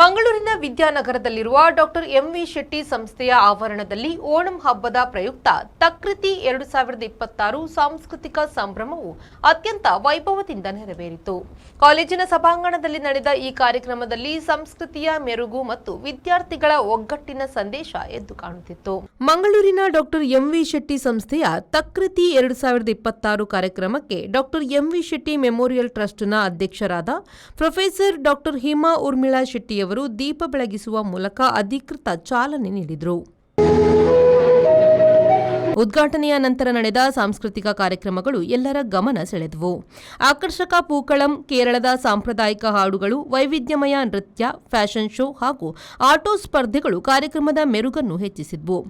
ಮಂಗಳೂರಿನ ವಿದ್ಯಾನಗರದಲ್ಲಿರುವ doctor MV Shetty ಸಂಸ್ಥೆಯ ಆವರಣದಲ್ಲಿ ಓಣಂ ಹಬ್ಬದ ಪ್ರಯುಕ್ತ ತಕೃತಿ 2026 ಸಾಂಸ್ಕೃತಿಕ ಸಂಭ್ರಮವು ಅತ್ಯಂತ ವೈಭವದಿಂದ ನೆರವೇರಿತು. ಕಾಲೇಜಿನ ಸಭಾಂಗಣದಲ್ಲಿ ನಡೆದ ಈ ಕಾರ್ಯಕ್ರಮದಲ್ಲಿ ಸಂಸ್ಕೃತಿಯ ಮೆರುಗು ಮತ್ತು ವಿದ್ಯಾರ್ಥಿಗಳ ಒಗ್ಗಟ್ಟಿನ ಸಂದೇಶ ಎದ್ದು ಕಾಣುತ್ತಿತ್ತು. ಮಂಗಳೂರಿನ ಡಾಕ್ಟರ್ ಎಂವಿ ಶೆಟ್ಟಿ ಸಂಸ್ಥೆಯ ತಕೃತಿ 2026 ಕಾರ್ಯಕ್ರಮಕ್ಕೆ ಡಾಕ್ಟರ್ ಎಂವಿ ಶೆಟ್ಟಿ ಮೆಮೋರಿಯಲ್ ಟ್ರಸ್ಟ್ನ ಅಧ್ಯಕ್ಷರಾದ ಪ್ರೊಫೆಸರ್ ಡಾಕ್ಟರ್ ಹಿಮಾ ಉರ್ಮಿಳಾ ಶೆಟ್ಟಿ ಅವರು ದೀಪ ಬೆಳಗಿಸುವ ಮೂಲಕ ಅಧಿಕೃತ ಚಾಲನೆ ನೀಡಿದರು. ಉದ್ಘಾಟನೆಯ ನಂತರ ನಡೆದ ಸಾಂಸ್ಕೃತಿಕ ಕಾರ್ಯಕ್ರಮಗಳು ಎಲ್ಲರ ಗಮನ ಸೆಳೆದವು. ಆಕರ್ಷಕ ಪೂಕಳಂ, ಕೇರಳದ ಸಾಂಪ್ರದಾಯಿಕ ಹಾಡುಗಳು, ವೈವಿಧ್ಯಮಯ ನೃತ್ಯ, ಫ್ಯಾಷನ್ ಶೋ ಹಾಗೂ ಆಟೋ ಸ್ಪರ್ಧೆಗಳು ಕಾರ್ಯಕ್ರಮದ ಮೆರುಗನ್ನು ಹೆಚ್ಚಿಸಿದ್ವು.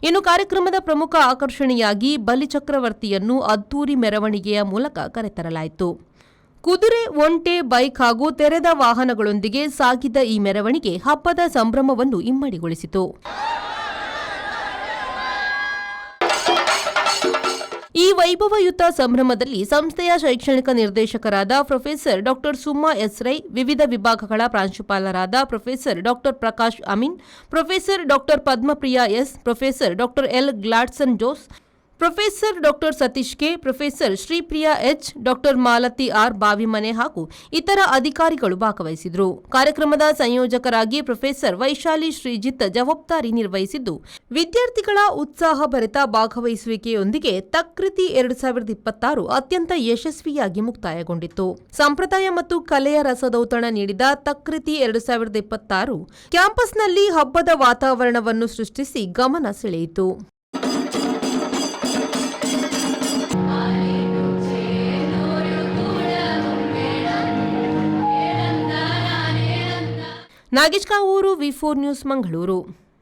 ಇನ್ನು ಕಾರ್ಯಕ್ರಮದ ಪ್ರಮುಖ ಆಕರ್ಷಣೆಯಾಗಿ ಬಲಿಚಕ್ರವರ್ತಿಯನ್ನು ಅದ್ದೂರಿ ಮೆರವಣಿಗೆಯ ಮೂಲಕ ಕರೆತರಲಾಯಿತು. ಕುದುರೆ, ಒಂಟೆ, ಬೈಕ್ ಹಾಗೂ ತೆರೆದ ವಾಹನಗಳೊಂದಿಗೆ ಸಾಗಿದ ಈ ಮೆರವಣಿಗೆ ಹಬ್ಬದ ಸಂಭ್ರಮವನ್ನು ಇಮ್ಮಡಿಗೊಳಿಸಿತು. ಈ ವೈಭವಯುತ ಸಂಭ್ರಮದಲ್ಲಿ ಸಂಸ್ಥೆಯ ಶೈಕ್ಷಣಿಕ ನಿರ್ದೇಶಕರಾದ professor doctor Suma S Rai, ವಿವಿಧ ವಿಭಾಗಗಳ ಪ್ರಾಂಶುಪಾಲರಾದ professor doctor Prakash Amin, professor doctor Padmapriya S, professor doctor L Gladson Jose, professor doctor Satish K, professor Shripriya H, doctor Malathi R Bavimane ಹಾಗೂ ಇತರ ಅಧಿಕಾರಿಗಳು ಭಾಗವಹಿಸಿದರು. ಕಾರ್ಯಕ್ರಮದ ಸಂಯೋಜಕರಾಗಿ ಪ್ರೊಫೆಸರ್ ವೈಶಾಲಿ ಶ್ರೀಜಿತ್ ಜವಾಬ್ದಾರಿ ನಿರ್ವಹಿಸಿದ್ದು, ವಿದ್ಯಾರ್ಥಿಗಳ ಉತ್ಸಾಹಭರಿತ ಭಾಗವಹಿಸುವಿಕೆಯೊಂದಿಗೆ ತಕೃತಿ 2026 ಅತ್ಯಂತ ಯಶಸ್ವಿಯಾಗಿ ಮುಕ್ತಾಯಗೊಂಡಿತ್ತು. ಸಂಪ್ರದಾಯ ಮತ್ತು ಕಲೆಯ ರಸದೌತಣ ನೀಡಿದ ತಕೃತಿ 2026 ಕ್ಯಾಂಪಸ್ನಲ್ಲಿ ಹಬ್ಬದ ವಾತಾವರಣವನ್ನು ಸೃಷ್ಟಿಸಿ ಗಮನ ಸೆಳೆಯಿತು. ನಾಗೇಶ್ ಕಾವೂರು, ವಿ4 ನ್ಯೂಸ್, ಮಂಗಳೂರು.